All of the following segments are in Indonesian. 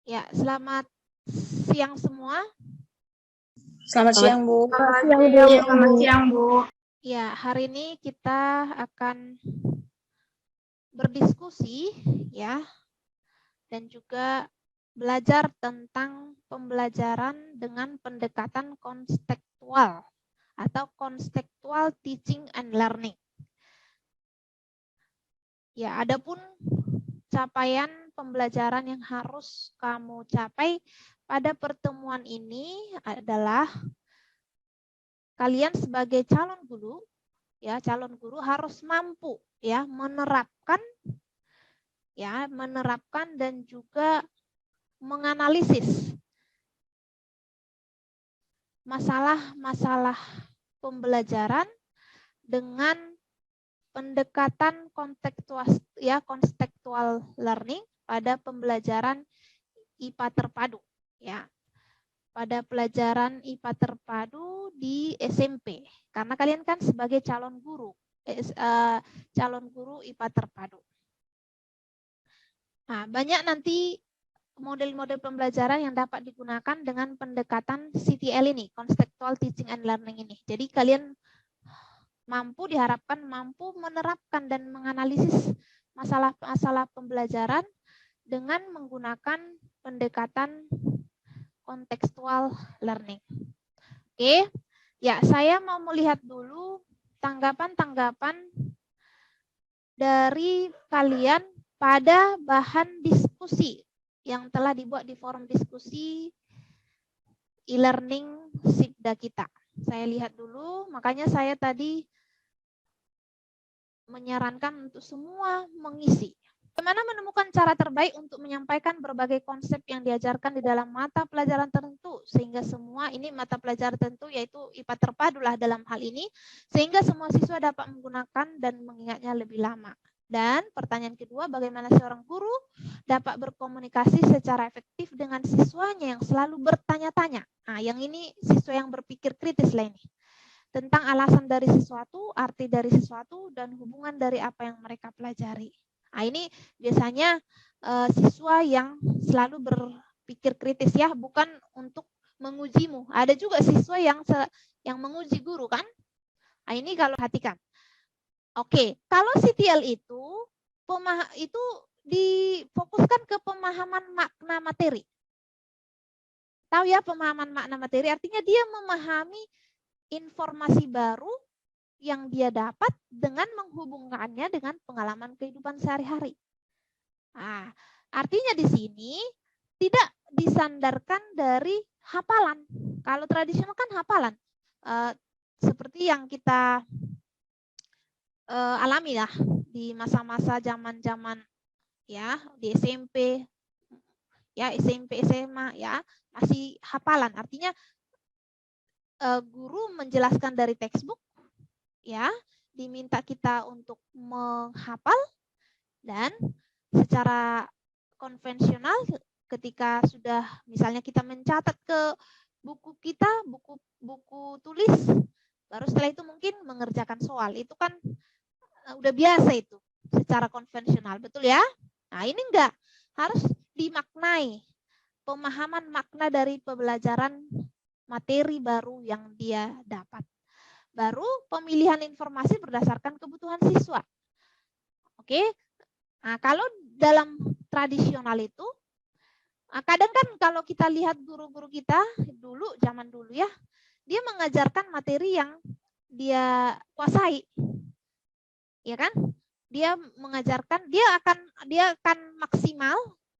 Ya, selamat siang semua. Selamat siang, Bu. Selamat siang, Bu. Ya, hari ini kita akan berdiskusi ya dan juga belajar tentang pembelajaran dengan pendekatan konstekstual atau contextual teaching and learning. Ya, adapun capaian pembelajaran yang harus kamu capai pada pertemuan ini adalah kalian sebagai calon guru harus mampu ya menerapkan dan juga menganalisis masalah-masalah pembelajaran dengan pendekatan contextual learning pada pembelajaran IPA terpadu ya. Pada pelajaran IPA terpadu di SMP karena kalian kan sebagai calon guru IPA terpadu. Nah, banyak nanti model-model pembelajaran yang dapat digunakan dengan pendekatan CTL ini, Contextual Teaching and Learning ini. Jadi kalian diharapkan mampu menerapkan dan menganalisis masalah-masalah pembelajaran dengan menggunakan pendekatan contextual learning. Oke, ya saya mau melihat dulu tanggapan-tanggapan dari kalian pada bahan diskusi yang telah dibuat di forum diskusi e-learning Sibda kita. Saya lihat dulu, makanya saya tadi menyarankan untuk semua mengisi. Bagaimana menemukan cara terbaik untuk menyampaikan berbagai konsep yang diajarkan di dalam mata pelajaran tertentu, sehingga semua ini mata pelajaran tertentu yaitu IPA terpadu lah dalam hal ini, sehingga semua siswa dapat menggunakan dan mengingatnya lebih lama. Dan pertanyaan kedua, bagaimana seorang guru dapat berkomunikasi secara efektif dengan siswanya yang selalu bertanya-tanya. Nah, yang ini siswa yang berpikir kritis lah ini. Tentang alasan dari sesuatu, arti dari sesuatu, dan hubungan dari apa yang mereka pelajari. Nah, ini biasanya siswa yang selalu berpikir kritis ya, bukan untuk mengujimu. Ada juga siswa yang menguji guru kan? Nah, ini kalau perhatikan. Oke, kalau CTL itu difokuskan ke pemahaman makna materi. Tahu ya pemahaman makna materi, artinya dia memahami informasi baru yang dia dapat dengan menghubungkannya dengan pengalaman kehidupan sehari-hari. Nah, artinya di sini tidak disandarkan dari hafalan. Kalau tradisional kan hafalan. Seperti yang kita alami ya di masa-masa zaman-zaman ya di SMP ya SMP SMA ya masih hafalan. Artinya guru menjelaskan dari textbook ya, diminta kita untuk menghafal dan secara konvensional ketika sudah misalnya kita mencatat ke buku kita, buku tulis, baru setelah itu mungkin mengerjakan soal. Itu kan udah biasa itu secara konvensional, betul ya? Nah, ini enggak, harus dimaknai pemahaman makna dari pembelajaran materi baru yang dia dapat. Baru pemilihan informasi berdasarkan kebutuhan siswa. Oke. Nah, kalau dalam tradisional itu kadang kan kalau kita lihat guru-guru kita dulu, zaman dulu ya, dia mengajarkan materi yang dia kuasai. Ya kan? Dia mengajarkan, dia akan maksimal.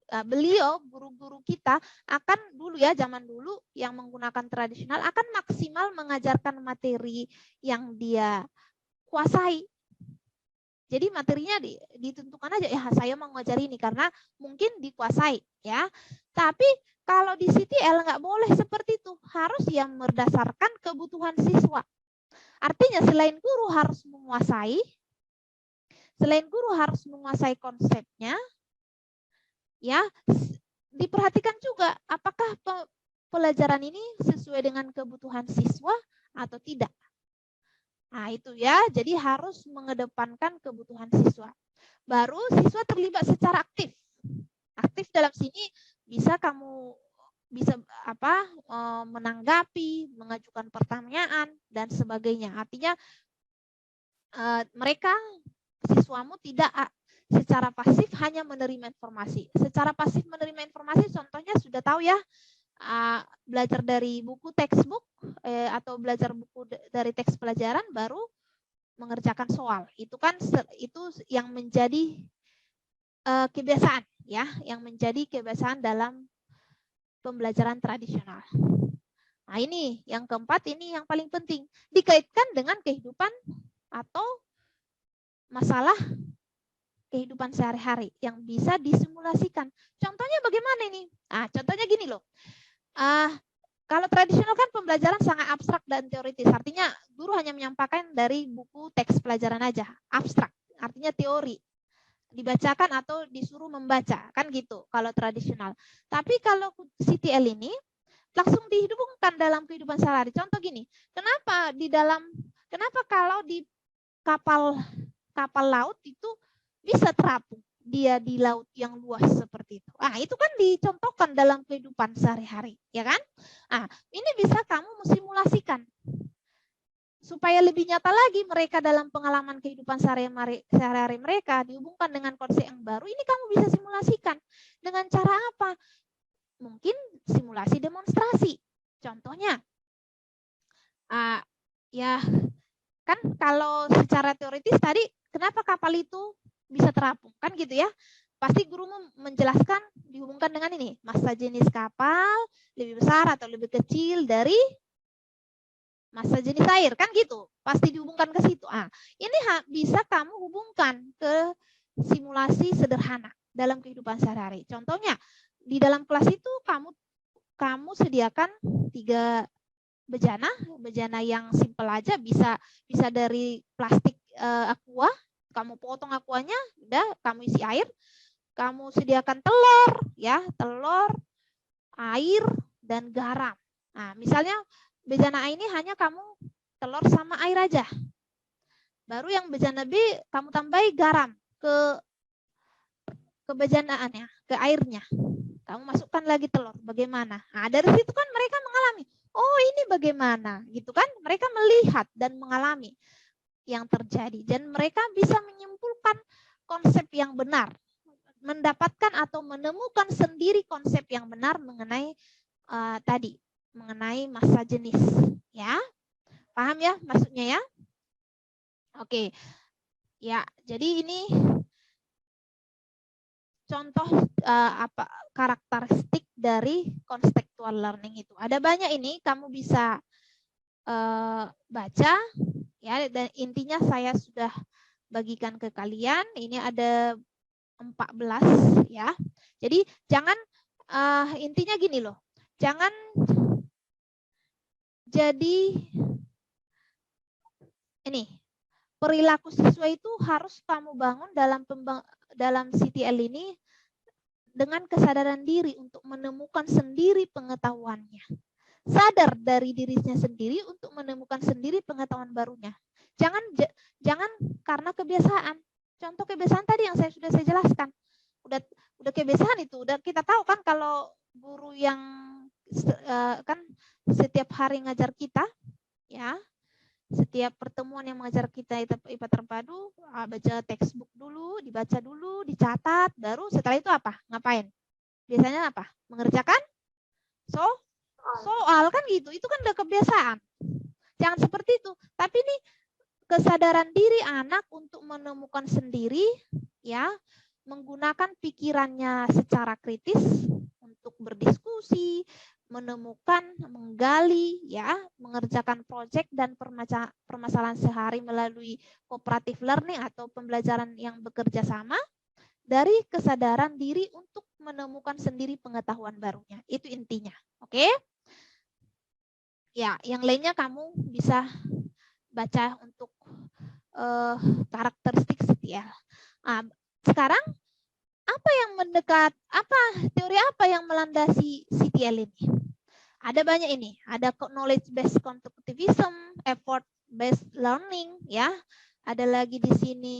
Beliau guru-guru kita akan dulu ya, zaman dulu yang menggunakan tradisional akan maksimal mengajarkan materi yang dia kuasai. Jadi materinya ditentukan aja ya, saya mau ngajar ini karena mungkin dikuasai ya. Tapi kalau di CTL nggak boleh seperti itu, harus yang berdasarkan kebutuhan siswa. Artinya selain guru harus menguasai konsepnya, ya diperhatikan juga apakah pelajaran ini sesuai dengan kebutuhan siswa atau tidak. Nah itu ya, jadi harus mengedepankan kebutuhan siswa. Baru siswa terlibat secara aktif. Aktif dalam sini bisa kamu bisa menanggapi, mengajukan pertanyaan dan sebagainya. Artinya mereka siswamu tidak secara pasif hanya menerima informasi. Secara pasif menerima informasi contohnya sudah tahu ya, belajar dari buku textbook atau belajar buku dari teks pelajaran baru mengerjakan soal. Itu kan itu yang menjadi kebiasaan ya, yang menjadi kebiasaan dalam pembelajaran tradisional. Nah, ini yang keempat, ini yang paling penting, dikaitkan dengan kehidupan atau masalah kehidupan sehari-hari yang bisa disimulasikan. Contohnya bagaimana ini? Nah, contohnya gini loh. Kalau tradisional kan pembelajaran sangat abstrak dan teoritis. Artinya guru hanya menyampaikan dari buku teks pelajaran aja. Abstrak, artinya teori. Dibacakan atau disuruh membaca, kan gitu kalau tradisional. Tapi kalau CTL ini langsung dihubungkan dalam kehidupan sehari-hari. Contoh gini, kenapa kalau di kapal laut itu bisa terapung dia di laut yang luas seperti itu. Itu kan dicontohkan dalam kehidupan sehari-hari, ya kan? Ini bisa kamu simulasikan supaya lebih nyata lagi mereka dalam pengalaman kehidupan sehari-hari mereka dihubungkan dengan konsep yang baru. Ini kamu bisa simulasikan dengan cara apa? Mungkin simulasi demonstrasi. Contohnya, ya kan kalau secara teoritis tadi kenapa kapal itu bisa terapung, kan gitu ya? Pasti guru menjelaskan dihubungkan dengan ini, massa jenis kapal lebih besar atau lebih kecil dari massa jenis air, kan gitu, pasti dihubungkan ke situ. Ini bisa kamu hubungkan ke simulasi sederhana dalam kehidupan sehari-hari. Contohnya di dalam kelas itu kamu sediakan 3 bejana yang simpel aja, bisa dari plastik aqua, kamu potong aquanya, udah kamu isi air, kamu sediakan telur, air dan garam. Misalnya bejana A ini hanya kamu telur sama air aja. Baru yang bejana B kamu tambahi garam ke bejanaannya, ke airnya. Kamu masukkan lagi telur. Bagaimana? Dari situ kan mereka mengalami, oh ini bagaimana, gitu kan? Mereka melihat dan mengalami yang terjadi dan mereka bisa menyimpulkan konsep yang benar, mendapatkan atau menemukan sendiri konsep yang benar mengenai mengenai massa jenis, ya. Paham ya maksudnya ya? Oke. Ya, jadi ini contoh karakteristik dari contextual learning itu. Ada banyak ini, kamu bisa baca ya, dan intinya saya sudah bagikan ke kalian. Ini ada 14 ya. Jadi jangan intinya gini loh. Jangan jadi ini perilaku siswa itu harus kamu bangun dalam CTL ini dengan kesadaran diri untuk menemukan sendiri pengetahuannya. Sadar dari dirinya sendiri untuk menemukan sendiri pengetahuan barunya. Jangan karena kebiasaan. Contoh kebiasaan tadi yang sudah saya jelaskan. Udah kebiasaan itu, udah kita tahu kan kalau guru yang kan setiap hari ngajar kita, ya. Setiap pertemuan yang mengajar kita IPA terpadu, baca textbook dulu, dibaca dulu, dicatat, baru setelah itu apa? Ngapain? Biasanya apa? Mengerjakan soal kan gitu. Itu kan udah kebiasaan. Jangan seperti itu. Tapi ini kesadaran diri anak untuk menemukan sendiri, ya, menggunakan pikirannya secara kritis untuk berdiskusi, menemukan, menggali, ya, mengerjakan proyek dan permasalahan sehari melalui cooperative learning atau pembelajaran yang bekerja sama dari kesadaran diri untuk menemukan sendiri pengetahuan barunya. Itu intinya, oke? Ya, yang lainnya kamu bisa baca untuk karakteristik CTL. Sekarang teori apa yang melandasi CTL ini? Ada banyak ini, ada knowledge based constructivism, effort based learning, ya. Ada lagi di sini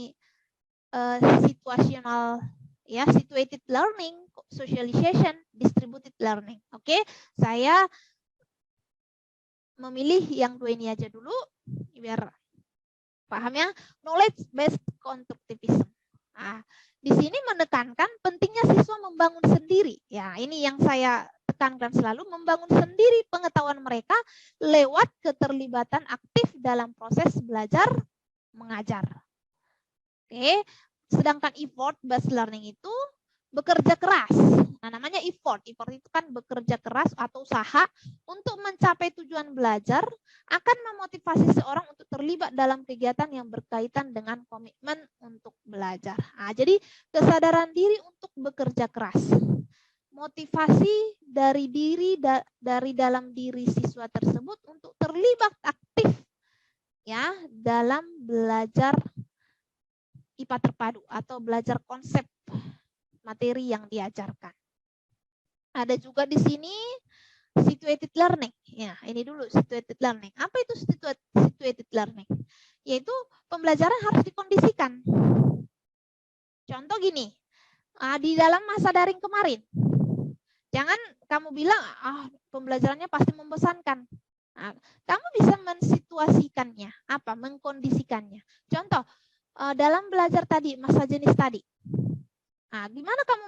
situational, ya, situated learning, socialization, distributed learning. Oke, saya memilih yang dua ini aja dulu biar paham ya. Knowledge based constructivism. Nah, di sini menekankan pentingnya siswa membangun sendiri. Ya, ini yang saya tekankan selalu, membangun sendiri pengetahuan mereka lewat keterlibatan aktif dalam proses belajar mengajar. Oke, sedangkan effort based learning itu bekerja keras. Nah, namanya effort. Effort itu kan bekerja keras atau usaha untuk mencapai tujuan belajar, akan memotivasi seorang untuk terlibat dalam kegiatan yang berkaitan dengan komitmen untuk belajar. Nah, jadi kesadaran diri untuk bekerja keras. Motivasi dari dari dalam diri siswa tersebut untuk terlibat aktif ya dalam belajar IPA terpadu atau belajar konsep materi yang diajarkan. Ada juga di sini situated learning. Ya, ini dulu situated learning. Apa itu situated learning? Yaitu pembelajaran harus dikondisikan. Contoh gini, di dalam masa daring kemarin, jangan kamu bilang, pembelajarannya pasti membosankan. Nah, kamu bisa mensituasikannya, mengkondisikannya. Contoh, dalam belajar tadi, masa jenis tadi. Nah, gimana kamu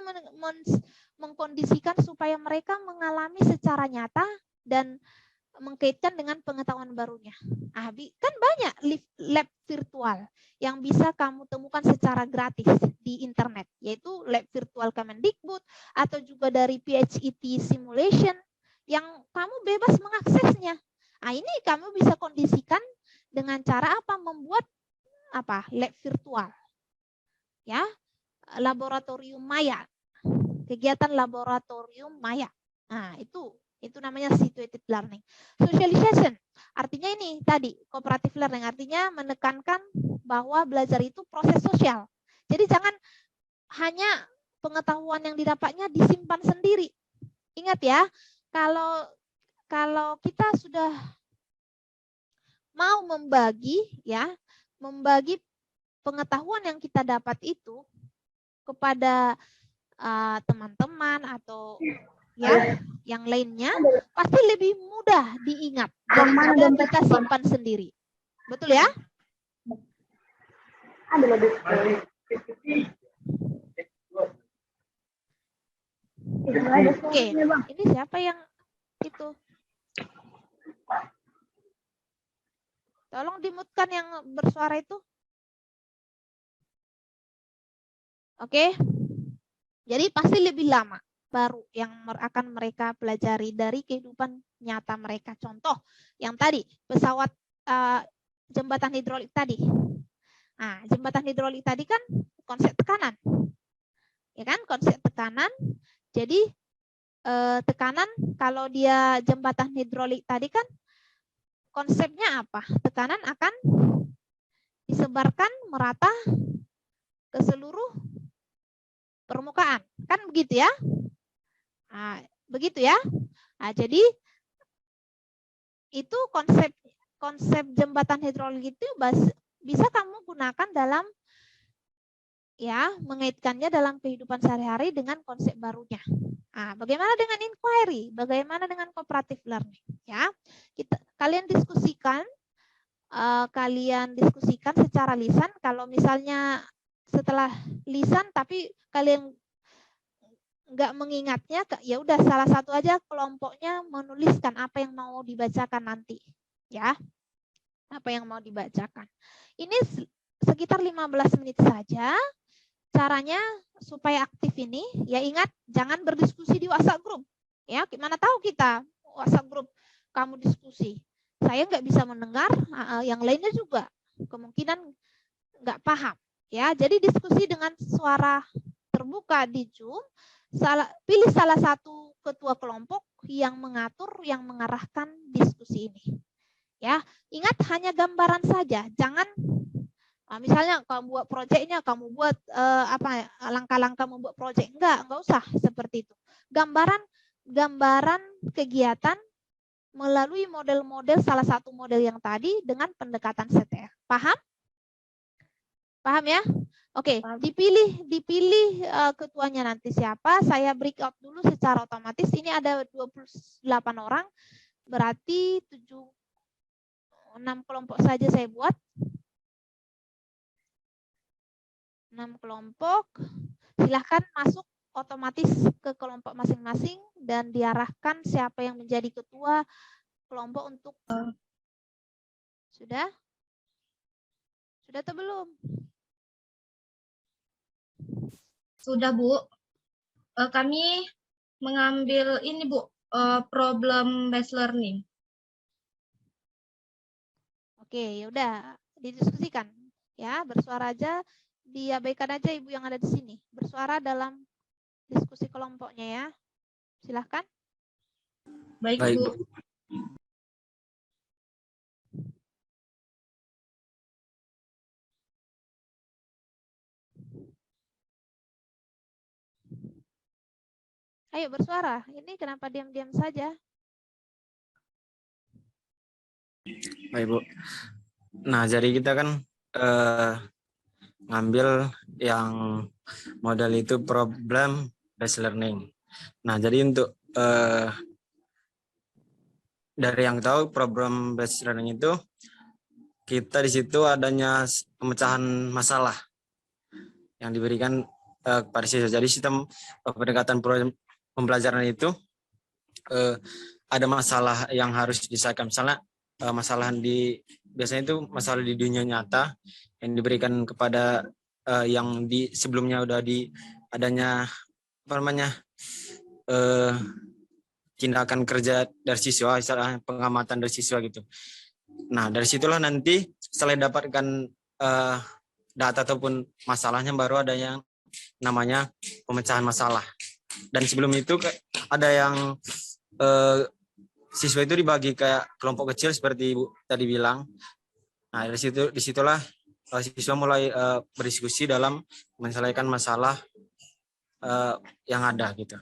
mengkondisikan supaya mereka mengalami secara nyata dan mengkaitkan dengan pengetahuan barunya? Kan banyak lab virtual yang bisa kamu temukan secara gratis di internet, yaitu lab virtual Kemendikbud atau juga dari PHET simulation yang kamu bebas mengaksesnya. Nah, ini kamu bisa kondisikan dengan cara membuat lab virtual. Ya. Laboratorium maya, kegiatan laboratorium maya. Nah, itu namanya situated learning. Socialization, artinya ini tadi cooperative learning, artinya menekankan bahwa belajar itu proses sosial. Jadi jangan hanya pengetahuan yang didapatnya disimpan sendiri. Ingat ya, kalau kita sudah mau membagi pengetahuan yang kita dapat itu kepada teman-teman atau yang lainnya, pasti lebih mudah diingat daripada kita simpan sendiri. Betul ya? Oke, ini siapa yang itu? Tolong dimutkan yang bersuara itu. Oke, jadi pasti lebih lama baru yang akan mereka pelajari dari kehidupan nyata mereka. Contoh yang tadi pesawat jembatan hidrolik tadi. Nah, jembatan hidrolik tadi kan konsep tekanan, ya kan? Konsep tekanan. Jadi tekanan kalau dia jembatan hidrolik tadi kan konsepnya apa? Tekanan akan disebarkan merata ke seluruh permukaan, kan begitu ya? Nah, begitu ya. Nah, jadi itu konsep jembatan hidrolik itu bisa kamu gunakan dalam mengaitkannya dalam kehidupan sehari-hari dengan konsep barunya. Nah, bagaimana dengan inquiry? Bagaimana dengan cooperative learning? Ya, kalian diskusikan secara lisan. Kalau misalnya setelah lisan tapi kalian nggak mengingatnya, ya udah salah satu aja kelompoknya menuliskan apa yang mau dibacakan nanti, ya. Apa yang mau dibacakan. Ini sekitar 15 menit saja. Caranya supaya aktif ini, ya ingat jangan berdiskusi di WhatsApp group. Ya, gimana tahu kita WhatsApp group kamu diskusi. Saya nggak bisa mendengar, yang lainnya juga kemungkinan nggak paham. Ya, jadi diskusi dengan suara terbuka di Zoom. Pilih salah satu ketua kelompok yang mengatur, yang mengarahkan diskusi ini. Ya, ingat hanya gambaran saja, jangan misalnya kamu buat proyeknya, kamu buat langkah-langkah membuat proyek, enggak usah seperti itu. Gambaran kegiatan melalui model-model, salah satu model yang tadi dengan pendekatan CTR. Paham? Paham ya? Oke, dipilih ketuanya nanti siapa. Saya breakout dulu secara otomatis. Ini ada 28 orang. Berarti 6 kelompok saja saya buat. 6 kelompok. Silahkan masuk otomatis ke kelompok masing-masing dan diarahkan siapa yang menjadi ketua kelompok untuk sudah atau belum? Sudah, Bu. Kami mengambil ini, Bu, problem based learning. Oke, yaudah didiskusikan ya, bersuara aja, diabaikan aja Ibu yang ada di sini. Bersuara dalam diskusi kelompoknya ya. Silahkan. Baik, Baik, Bu. Bu. Ayo bersuara. Ini kenapa diam-diam saja? Baik, Bu. Nah, jadi kita kan ngambil yang model itu problem based learning. Nah, jadi untuk dari yang tahu problem based learning itu kita di situ adanya pemecahan masalah yang diberikan kepada siswa. Jadi sistem pendekatan pembelajaran itu ada masalah yang harus diselesaikan. Misalnya masalah biasanya itu masalah di dunia nyata yang diberikan kepada yang di sebelumnya udah adanya apa namanya tindakan kerja dari siswa, misalnya pengamatan dari siswa gitu. Nah, dari situlah nanti setelah dapatkan data ataupun masalahnya baru ada yang namanya pemecahan masalah. Dan sebelum itu ada yang siswa itu dibagi kayak kelompok kecil seperti Ibu tadi bilang. Nah, disitulah siswa mulai berdiskusi dalam menyelesaikan masalah yang ada gitu.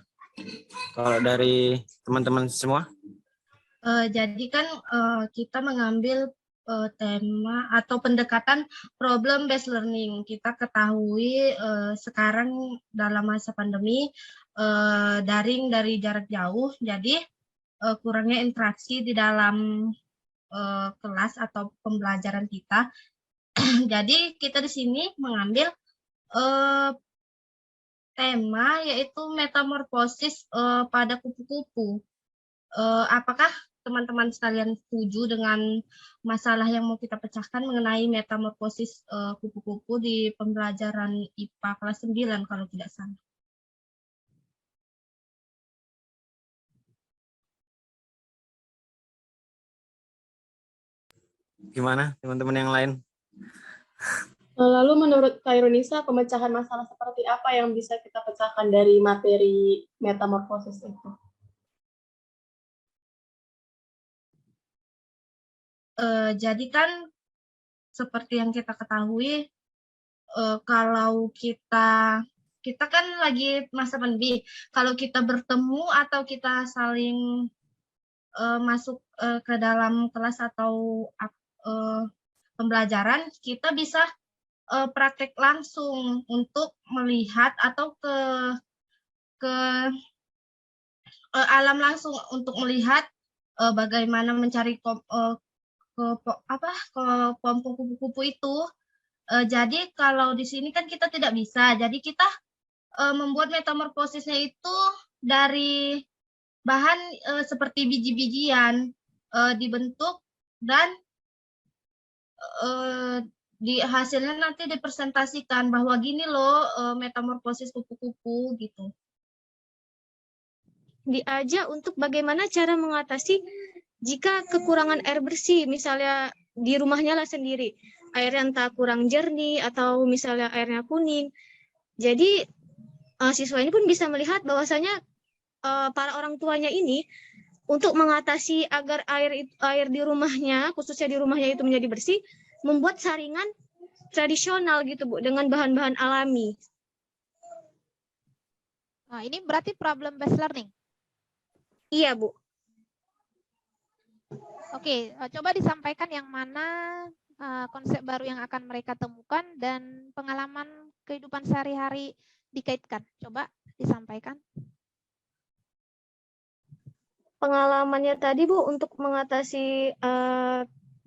Kalau dari teman-teman semua? Jadi kan kita mengambil tema atau pendekatan problem based learning. Kita ketahui sekarang dalam masa pandemi daring dari jarak jauh, jadi kurangnya interaksi di dalam kelas atau pembelajaran kita. Jadi kita di sini mengambil tema yaitu metamorfosis pada kupu-kupu. Apakah teman-teman sekalian setuju dengan masalah yang mau kita pecahkan mengenai metamorfosis kupu-kupu di pembelajaran IPA kelas 9 kalau tidak salah? Gimana teman-teman yang lain? Lalu menurut Kak Irunisa, pemecahan masalah seperti apa yang bisa kita pecahkan dari materi metamorfosis itu? Jadi kan seperti yang kita ketahui, kalau kita kan lagi masa pandemi, kalau kita bertemu atau kita saling masuk ke dalam kelas atau pembelajaran, kita bisa praktek langsung untuk melihat atau ke alam langsung untuk melihat bagaimana mencari kelompok kupu-kupu itu. Jadi kalau di sini kan kita tidak bisa, jadi kita membuat metamorfosisnya itu dari bahan seperti biji-bijian dibentuk dan di hasilnya nanti dipresentasikan bahwa gini loh metamorfosis kupu-kupu gitu. Diajak untuk bagaimana cara mengatasi jika kekurangan air bersih, misalnya di rumahnya lah sendiri, airnya entah kurang jernih atau misalnya airnya kuning. Jadi siswa ini pun bisa melihat bahwasanya para orang tuanya ini untuk mengatasi agar air di rumahnya, khususnya di rumahnya itu menjadi bersih, membuat saringan tradisional gitu Bu, dengan bahan-bahan alami. Nah, ini berarti problem based learning. Iya, Bu. Oke, coba disampaikan yang mana konsep baru yang akan mereka temukan dan pengalaman kehidupan sehari-hari di dikaitkan? Coba disampaikan. Pengalamannya tadi Bu untuk mengatasi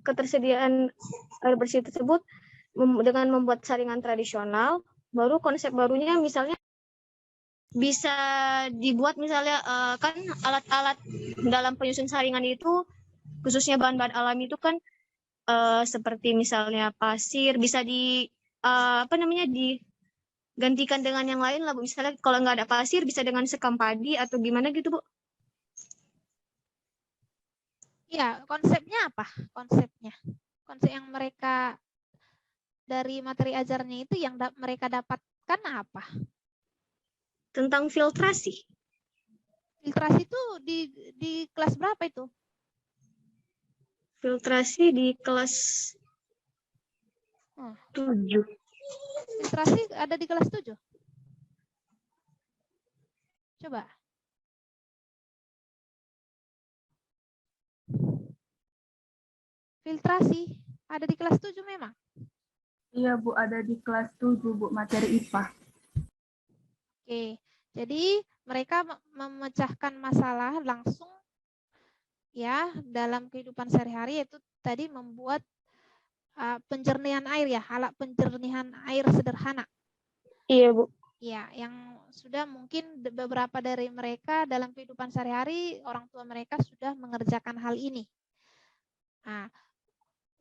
ketersediaan air bersih tersebut dengan membuat saringan tradisional, baru konsep barunya misalnya bisa dibuat misalnya kan alat-alat dalam penyusun saringan itu khususnya bahan-bahan alami itu kan seperti misalnya pasir bisa digantikan dengan yang lain lah Bu. Misalnya kalau nggak ada pasir bisa dengan sekam padi atau gimana gitu Bu. Ya, konsepnya apa? Konsep yang mereka dari materi ajarnya itu yang mereka dapatkan apa? Tentang filtrasi. Filtrasi itu di kelas berapa itu? Filtrasi di kelas 7. Filtrasi ada di kelas 7? Coba. Filtrasi ada di kelas 7 memang? Iya Bu, ada di kelas 7 Bu, materi IPA. Oke, jadi mereka memecahkan masalah langsung ya dalam kehidupan sehari-hari, yaitu tadi membuat penjernihan air ya, alat penjernihan air sederhana. Iya Bu. Ya, yang sudah mungkin beberapa dari mereka dalam kehidupan sehari-hari orang tua mereka sudah mengerjakan hal ini. Nah,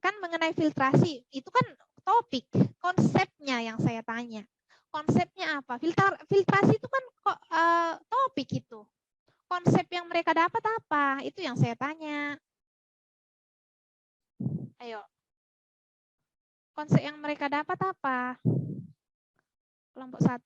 kan mengenai filtrasi itu kan topik, konsepnya yang saya tanya. Konsepnya apa? Filtrasi itu kan topik itu. Konsep yang mereka dapat apa? Itu yang saya tanya. Ayo. Konsep yang mereka dapat apa? Kelompok 1.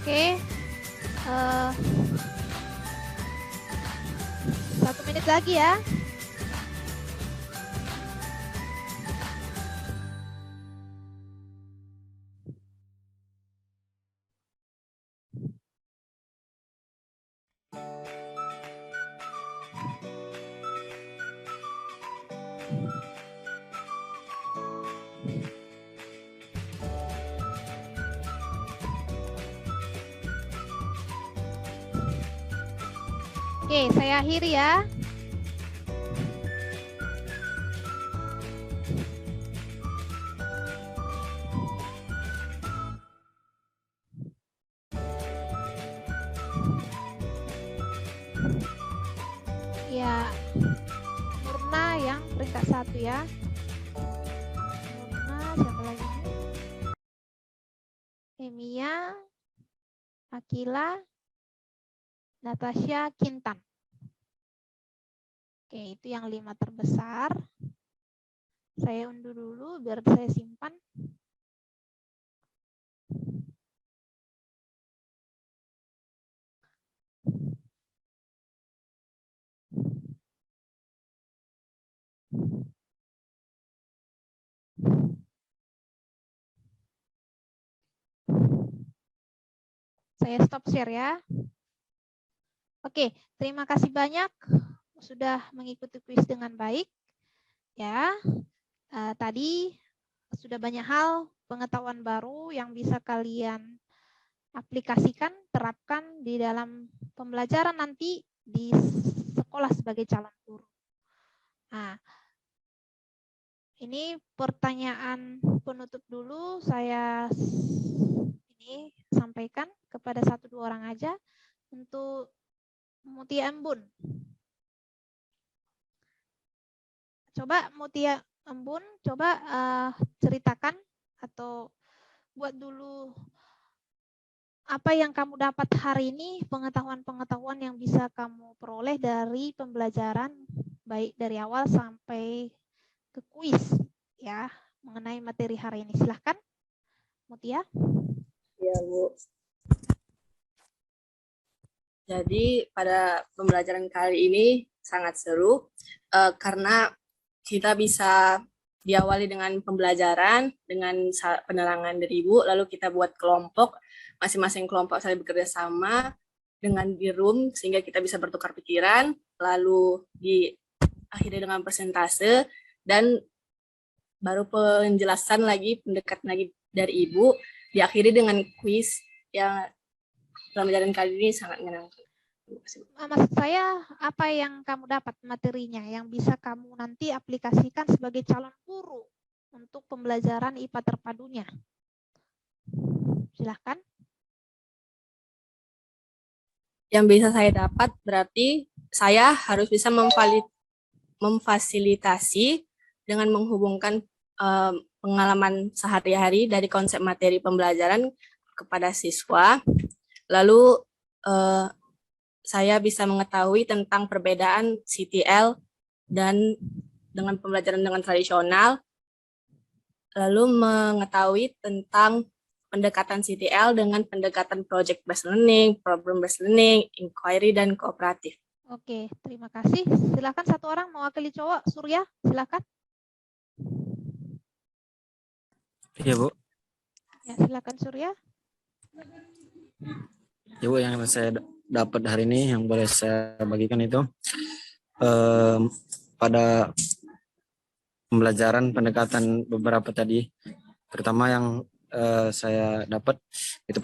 Oke, 1 menit lagi ya. Oke, saya akhiri ya. Ya, Murna yang peringkat 1 ya. Murna, siapa lagi? Emia, Akila, Natasha, Kintan. Oke, itu yang 5 terbesar. Saya unduh dulu biar saya simpan. Saya stop share ya. Oke, terima kasih banyak sudah mengikuti kuis dengan baik. Ya, tadi sudah banyak hal pengetahuan baru yang bisa kalian aplikasikan, terapkan di dalam pembelajaran nanti di sekolah sebagai calon guru. Nah, ini pertanyaan penutup dulu saya ini sampaikan kepada 1-2 orang aja untuk Mutia Embun. Coba Mutia Embun, coba ceritakan atau buat dulu apa yang kamu dapat hari ini, pengetahuan-pengetahuan yang bisa kamu peroleh dari pembelajaran baik dari awal sampai ke kuis ya mengenai materi hari ini. Silahkan Mutia. Ya, Bu. Jadi pada pembelajaran kali ini sangat seru karena kita bisa diawali dengan pembelajaran, dengan penerangan dari Ibu, lalu kita buat kelompok, masing-masing kelompok saling bekerja sama dengan di room sehingga kita bisa bertukar pikiran, lalu diakhiri dengan persentase, dan baru penjelasan lagi, pendekatan lagi dari Ibu, diakhiri dengan kuis yang pembelajaran kali ini sangat menyenangkan. Maksud saya, apa yang kamu dapat materinya yang bisa kamu nanti aplikasikan sebagai calon guru untuk pembelajaran IPA terpadunya? Silahkan. Yang bisa saya dapat berarti saya harus bisa memfasilitasi dengan menghubungkan pengalaman sehari-hari dari konsep materi pembelajaran kepada siswa. Lalu saya bisa mengetahui tentang perbedaan CTL dan dengan pembelajaran dengan tradisional, lalu mengetahui tentang pendekatan CTL dengan pendekatan project based learning, problem based learning, inquiry, dan kooperatif. Oke, terima kasih. Silakan 1 orang mewakili cowok, Surya, silakan. Iya, Bu. Ya, silakan Surya. Ya, Bu, yang saya dapat hari ini yang boleh saya bagikan itu pada pembelajaran pendekatan beberapa tadi, terutama yang saya dapat itu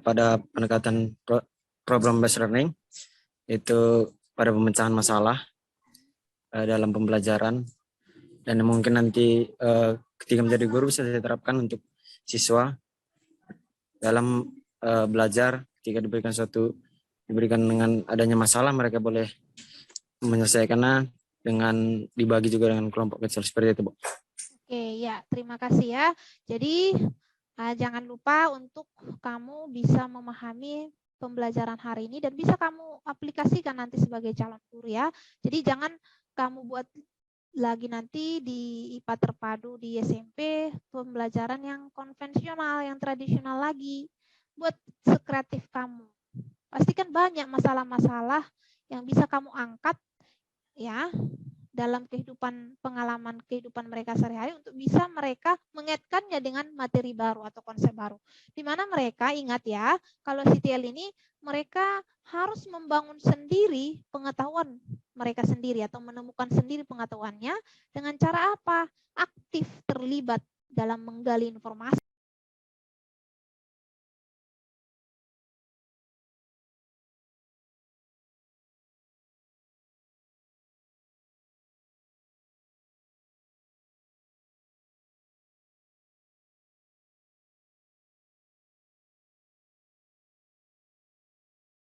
pada pendekatan problem based learning, itu pada pemecahan masalah dalam pembelajaran, dan mungkin nanti ketika menjadi guru bisa saya terapkan untuk siswa dalam belajar. Ketika diberikan dengan adanya masalah, mereka boleh menyelesaikannya dengan dibagi juga dengan kelompok kecil seperti itu, Bu. Oke, ya, terima kasih ya. Jadi jangan lupa untuk kamu bisa memahami pembelajaran hari ini dan bisa kamu aplikasikan nanti sebagai calon guru ya. Jadi jangan kamu buat lagi nanti di IPA terpadu di SMP pembelajaran yang konvensional, yang tradisional lagi. Buat sekreatif kamu. Pasti kan banyak masalah-masalah yang bisa kamu angkat ya dalam pengalaman kehidupan mereka sehari-hari untuk bisa mereka mengaitkannya dengan materi baru atau konsep baru. Di mana mereka ingat ya, kalau CTL ini mereka harus membangun sendiri pengetahuan mereka sendiri atau menemukan sendiri pengetahuannya dengan cara apa? Aktif terlibat dalam menggali informasi.